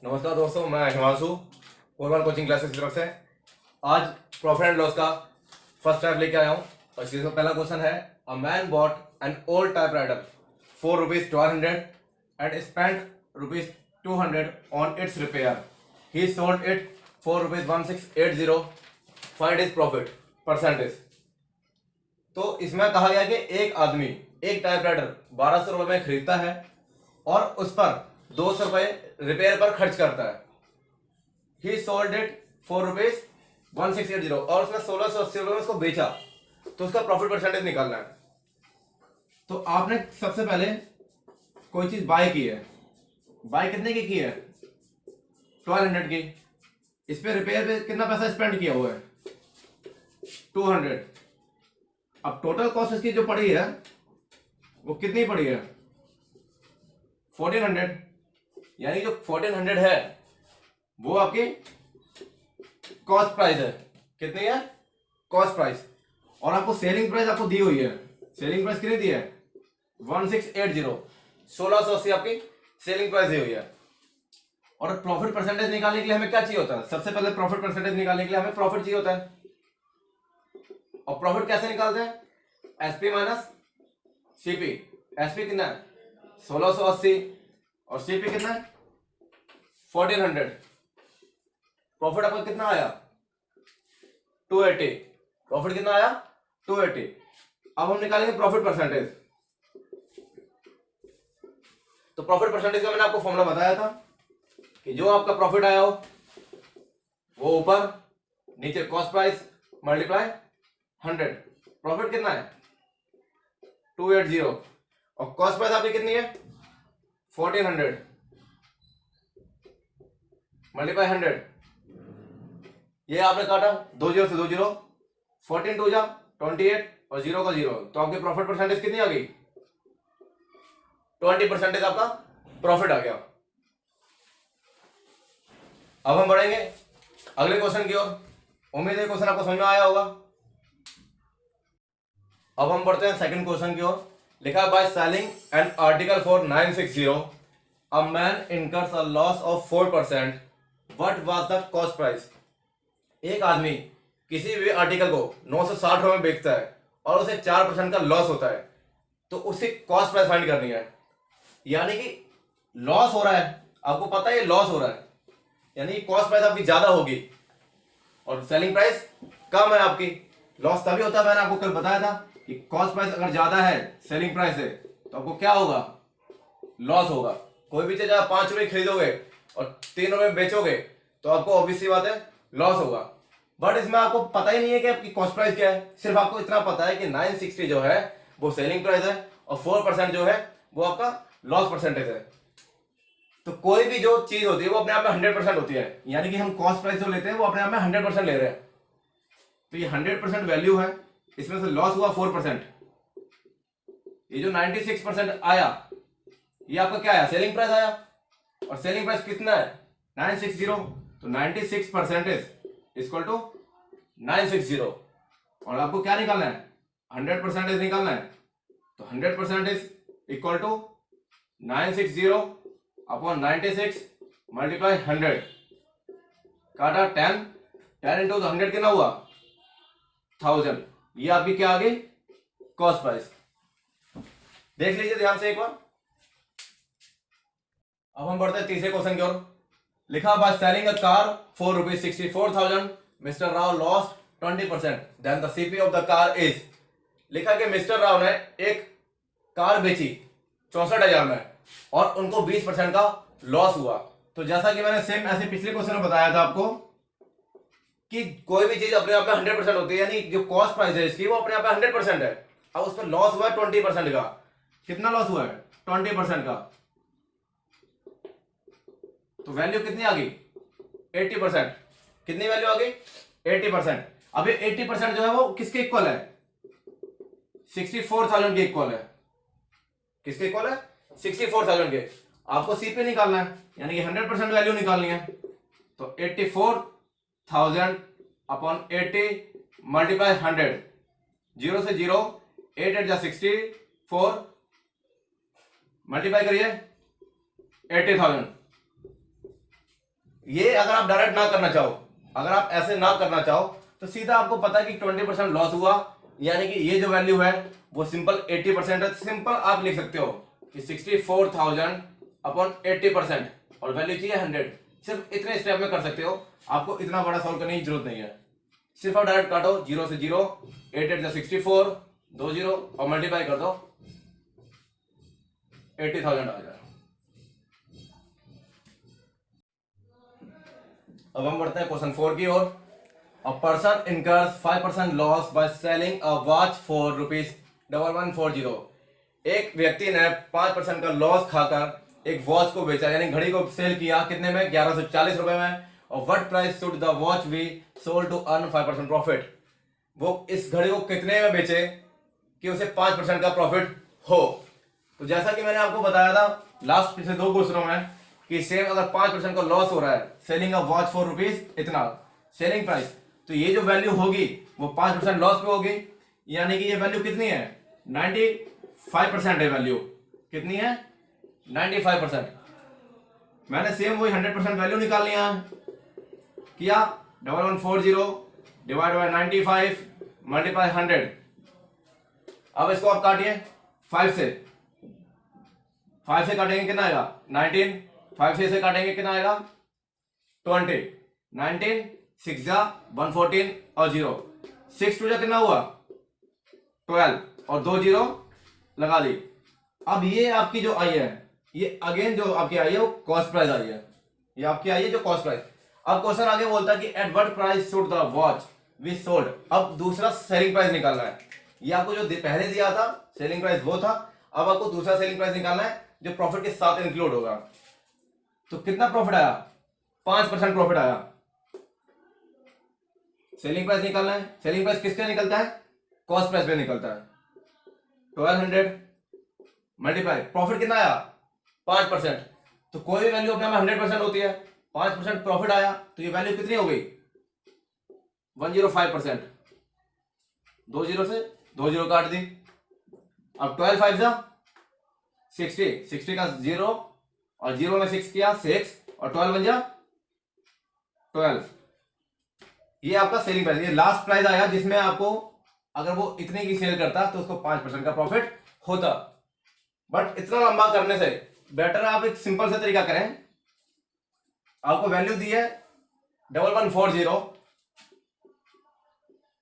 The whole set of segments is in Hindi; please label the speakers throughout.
Speaker 1: नमस्कार दोस्तों, मैं हिमांशु कोरबन कोचिंग क्लासेस की तरफ से आज प्रॉफिट एंड लॉस का फर्स्ट टाइप लेके आया हूँ। और इसका पहला क्वेश्चन है, a man bot an old typewriter for ₹1200 and spent ₹200 on it's repair. He sold it for ₹1680। Find is profit percentage. तो इसमें कहा गया कि एक आदमी एक टाइपराइटर 1200 रुपए में खरीदता है और उस पर 200 रुपए रिपेयर पर खर्च करता है। ही सोल्ड इट फॉर ₹1680 और उसने 1680 रुपए में उसको बेचा, तो उसका प्रॉफिट परसेंटेज निकालना है। तो आपने सबसे पहले कोई चीज बाय की है, बाय कितने की है? 1200 की। इस पे रिपेयर पे कितना पैसा स्पेंड किया हुआ है? 200। अब टोटल कॉस्ट इसकी जो पड़ी है वो कितनी पड़ी है? 1400। यानी जो 1400 है वो आपकी कॉस्ट प्राइस है। कितनी है? Cost price. और आपको सेलिंग प्राइस आपको दी हुई है। सेलिंग प्राइस कितनी दी है? 1680। 1680 आपकी सेलिंग प्राइस दी हुई है। और प्रॉफिट परसेंटेज निकालने के लिए हमें क्या चाहिए होता है? सबसे पहले प्रॉफिट परसेंटेज निकालने के लिए हमें प्रॉफिट चाहिए होता है। और प्रॉफिट कैसे निकालते हैं? SP minus CP. एसपी कितना है? 1680 और सीपी कितना है? 1400। प्रॉफिट आपका कितना आया? 280। प्रॉफिट कितना आया? 280। अब हम निकालेंगे प्रॉफिट परसेंटेज। तो प्रॉफिट परसेंटेज का मैंने आपको फॉर्मूला बताया था कि जो आपका प्रॉफिट आया हो वो ऊपर, नीचे कॉस्ट प्राइस मल्टीप्लाई 100। प्रॉफिट कितना है? 280। और कॉस्ट प्राइस आपकी कितनी है? 1400 मल्टीप्लाई 100। ये आपने काटा 2 जीरो से 2 जीरो, 14 2 जा 28 और 0 का 0, तो आपकी प्रॉफिट परसेंटेज कितनी आ गई? 20% आपका प्रॉफिट आ गया। अब हम बढ़ेंगे अगले क्वेश्चन की ओर। उम्मीद है क्वेश्चन आपको समझ में आया होगा। अब हम बढ़ते हैं सेकंड क्वेश्चन की ओर। लिखा है, by selling an article for 960 a man incurs a loss of 4%। What was the cost price? एक आदमी किसी भी आर्टिकल को 960 रुपए में बेचता है और उसे 4% का लॉस होता है, तो उसकी कॉस्ट प्राइस फाइंड करनी है। यानी कि लॉस हो रहा है, आपको पता है ये लॉस हो रहा है, यानी कॉस्ट प्राइस आपकी ज्यादा होगी और सेलिंग प्राइस कम है आपकी। लॉस तभी होता है, मैंने आपको कल बताया था कि कॉस्ट प्राइस अगर ज्यादा है सेलिंग प्राइस से तो आपको क्या होगा? लॉस होगा। कोई भी चीज आप 5 रुपए खरीदोगे और 3 रुपए बेचोगे तो आपको ऑब्वियस सी बात है लॉस होगा। बट इसमें आपको पता ही नहीं है कि आपकी कॉस्ट प्राइस क्या है। सिर्फ आपको इतना पता है कि 960 जो है वो सेलिंग प्राइस है और 4% जो है वो आपका लॉस परसेंटेज है। तो कोई भी जो चीज होती है वो अपने आप में 100% होती है, यानी कि हम कॉस्ट प्राइस जो लेते हैं वो अपने आप में 100% ले रहे हैं। तो ये 100% वैल्यू है, इसमें से लॉस हुआ 4%। ये जो 96% आया ये आपका क्या आया? सेलिंग प्राइस आया। और सेलिंग प्राइस कितना है? 960। तो 96% इक्वल टू 960। और आपको क्या निकालना है? 100% निकालना है। तो 100% इक्वल टू 960 अपॉन 96 मल्टीप्लाई 100। काटा 10, 10 इंटू 100 कितना हुआ? 1000। ये आपकी क्या आ गई? Cost price. देख लीजिए ध्यान से एक बार। अब हम बढ़ते हैं तीसरे क्वेश्चन की ओर। लिखा, by selling a car for ₹64,000 mister Rao lost 20%, then the CP of the car is. लिखा कि मिस्टर राव ने एक कार बेची 64,000 में और उनको 20% का लॉस हुआ। तो जैसा कि मैंने सेम ऐसे पिछले क्वेश्चन में बताया था आपको कि कोई भी चीज अपने आप में 100% होती है, यानी जो कॉस्ट प्राइस है इसकी वो अपने आप में 100% है। अब उस पर लॉस हुआ है 20% का। कितना लॉस हुआ है? 20% का। तो वैल्यू कितनी आ गई? 80%। कितनी वैल्यू आ गई? 80%। अब ये 80% जो है वो किसके इक्वल है? 64,000 के इक्वल है। किसके इक्वल है? 64,000 के। आपको सीपी निकालना है, यानी कि 100% वैल्यू निकालनी है। तो 84,000 अपॉन 80 मल्टीप्लाई 100। 0 से 0, 8 8 जा 64, मल्टीप्लाई करिए 80,000। ये अगर आप डायरेक्ट ना करना चाहो, अगर आप ऐसे ना करना चाहो तो सीधा आपको पता है कि 20% लॉस हुआ, यानी कि ये जो वैल्यू है वो सिंपल 80% है। सिंपल आप लिख सकते हो कि 64,000 अपॉन 80% और वैल्यू चाहिए 100। सिर्फ इतने स्टेप में कर सकते हो, आपको इतना बड़ा सॉल्व करने की जरूरत नहीं है। सिर्फ आप डायरेक्ट काटो 0 से 0, 8 8 64, 2 0 और मल्टीप्लाई कर दो, 80,000 आ जाए। अब हम बढ़ते हैं क्वेश्चन 4 की ओर। A person incurs 5% loss by selling a watch for ₹1140। एक व्यक्ति ने 5% का लॉस खाकर एक वॉच को बेचा, यानी घड़ी को सेल किया कितने में, 1140 रुपए में। और what price should the watch be sold to earn 5% profit. वो इस घड़ी को कितने में बेचे कि उसे 5% का प्रॉफिट हो। तो जैसा कि मैंने आपको बताया था लास्ट पिछले 2 क्वेश्चनों में कि सेम अगर 5% का लॉस हो रहा है, selling a watch for rupees इतना सेलिंग प्राइस, तो ये जो वैल्यू होगी वो 5% लॉस पे होगी, यानी कि ये वैल्यू कितनी है, 95% है। वैल्यू कितनी है, 95%। मैंने सेम वही 100% वैल्यू निकाल लिया है, किया 1140 डिवाइड बाय 95 मल्टीप्लाई 100। अब इसको आप काटिए 5 से, 5 से काटेंगे कितना आएगा 19, 5 से इसे काटेंगे कितना आएगा 20, 19 6 जा 114 और 0, 6 टू जा कितना हुआ 12 और 2 0 लगा दी। अब ये आपकी जो आई है, ये अगेन जो आपकी आई है वो कॉस्ट प्राइस आई है, ये आपकी आई है जो कॉस्ट प्राइस। अब क्वेश्चन आगे बोलता है कि at what price should the watch be sold. अब दूसरा सेलिंग प्राइस निकालना है। ये आपको जो पहले दिया था सेलिंग प्राइस वो था, अब आपको दूसरा सेलिंग प्राइस निकालना है जो प्रॉफिट के साथ इंक्लूड होगा। तो कितना प्रॉफिट आया, 5% प्रॉफिट आया। सेलिंग प्राइस निकालना है, सेलिंग प्राइस किसके निकलता है, कॉस्ट प्राइस पे निकलता है। 1200 मल्टीप्लाई प्रॉफिट कितना आया 5%। तो कोई भी वैल्यू अपने में 100% होती है, 5% प्रॉफिट आया तो ये वैल्यू कितनी हो गई 105%। 2 0 से 2 0 काट दी। अब 12 5 जा 60, 60 का 0 और 0 में 6 किया 6 और 12 बन जा 12। ये आपका सेलिंग प्राइस, ये लास्ट प्राइस आया जिसमें आपको अगर वो इतने की सेल करता तो उसको 5% का प्रॉफिट होता। बट इतना लंबा करने से बेटर है आप एक सिंपल सा तरीका करें। आपको वैल्यू दी है 1140,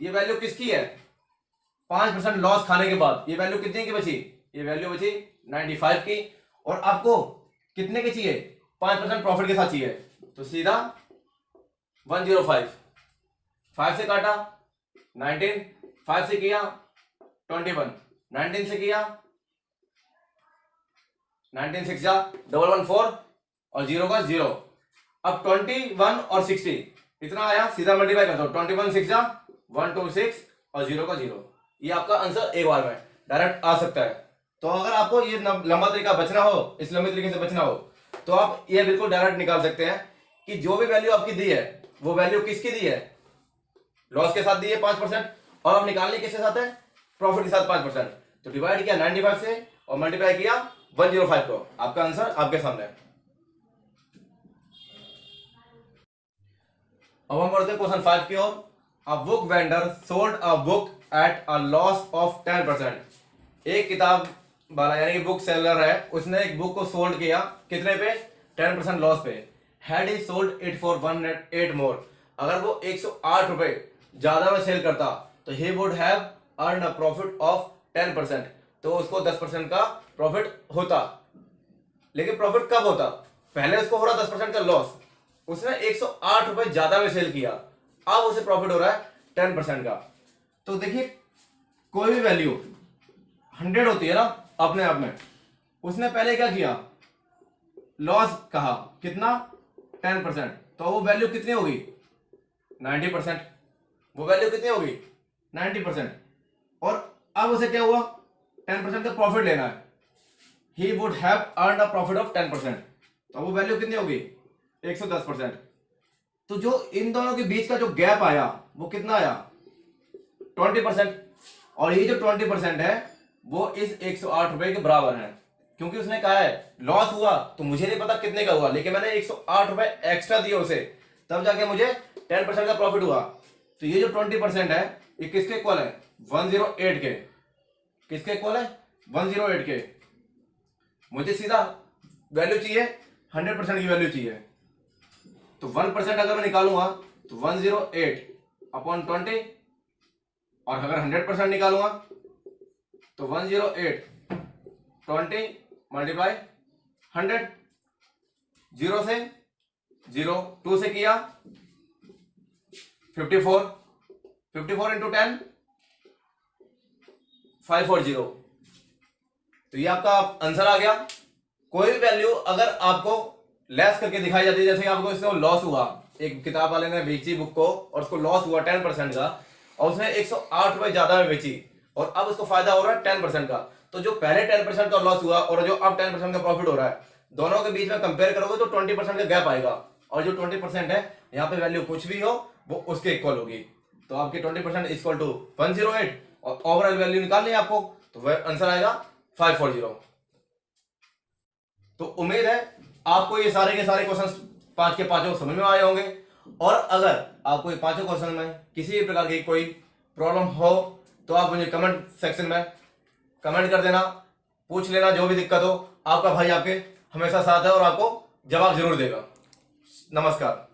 Speaker 1: ये वैल्यू किसकी है 5% लॉस खाने के बाद, ये वैल्यू कितने की बची, ये वैल्यू बची 95 की। और आपको कितने की चाहिए 5% प्रॉफिट के साथ चाहिए, तो सीधा 105, 5 से काटा 19, 5 से किया 21, 19 से किया 19 6 जा 114 और 0 का 0। अब 21 और 60 इतना आया, सीधा मल्टीप्लाई कर दो, 21 6 जा 126 और 0 का 0। ये आपका आंसर एक बार में डायरेक्ट आ सकता है। तो अगर आपको ये लंबा तरीका बचना हो, इस लंबे तरीके से बचना हो, तो आप ये बिल्कुल डायरेक्ट निकाल सकते हैं कि जो भी वैल्यू आपकी दी है वो वैल्यू किसकी दी है, लॉस के साथ दी है 5%, और आप निकालने किसके साथ है, प्रॉफिट के साथ 5%। तो डिवाइड किया 95 से और मल्टीप्लाई किया 105 को, आपका आंसर आपके सामने है। अब हम बढ़ते हैं क्वेश्चन 5 की ओर। A book vendor sold a book at a loss of 10%। एक किताब वाला यानी कि बुक सेलर है, उसने एक बुक को सोल्ड किया कितने पे 10% लॉस पे। Had he sold it for 108 मोर। अगर वो 108 रुपए ज्यादा में सेल करता तो he would have earn a profit of 10%, तो उसको 10% का प्रॉफिट होता। लेकिन प्रॉफिट कब होता, पहले उसको हो रहा 10% का लॉस, उसने 108 रुपए ज्यादा में सेल किया, अब उसे प्रॉफिट हो रहा है 10% का। तो देखिए कोई भी वैल्यू 100 होती है ना अपने आप में, उसने पहले क्या किया लॉस कहा कितना 10%, तो वो वैल्यू कितनी होगी 90%। वो वैल्यू कितनी होगी 90%। और अब उसे क्या हुआ 10% का प्रॉफिट लेना है, he would have earn a profit of 10%, तो वो वैल्यू कितनी होगी 110%। तो जो इन दोनों के बीच का जो गैप आया वो कितना आया 20%, और ये जो 20% है वो इस 108 रुपए के बराबर है। क्योंकि उसने कहा है लॉस हुआ तो मुझे नहीं पता कितने का हुआ, लेकिन मैंने 108 रुपए एक्स्ट्रा दिए उसे, तब जाके मुझे 10% का प्रॉफिट हुआ। तो ये जो 20% है ये किसके इक्वल है? 108 के। किसके इक्वल है? 108 के। मुझे सीधा वैल्यू चाहिए, 100% की वैल्यू चाहिए। तो 1% अगर मैं निकालूंगा तो 108/20, और अगर 100% निकालूंगा तो 108/20 मल्टीप्लाई 100। 0 से 0, 2 से किया 54, 54 इंटू 10 540। तो ये आपका आंसर आ गया। कोई भी वैल्यू अगर आपको लेस करके दिखाई जाती है, जैसे कि आपको इसमें लॉस हुआ, एक किताब वाले ने बेची बुक को और उसको लॉस हुआ 10% का, और उसने 108 रुपए ज्यादा में बेची और अब उसको फायदा हो रहा है 10% का। तो जो पहले 10% का लॉस हुआ और जो अब 10% का प्रॉफिट हो रहा है, दोनों के बीच में कंपेयर करोगे तो 20% का गैप आएगा, और जो 20% है यहाँ पे वैल्यू कुछ भी हो वो उसके इक्वल होगी। तो आपकी 20% इक्वल टू 108 और ओवरऑल वैल्यू निकालनी है आपको, तो आंसर आएगा 540। तो उम्मीद है आपको ये सारे के सारे क्वेश्चंस 5 के 5 समझ में आए होंगे। और अगर आपको ये 5 क्वेश्चन में किसी भी प्रकार की कोई प्रॉब्लम हो तो आप मुझे कमेंट सेक्शन में कमेंट कर देना, पूछ लेना, जो भी दिक्कत हो। आपका भाई आपके हमेशा साथ है और आपको जवाब जरूर देगा। नमस्कार।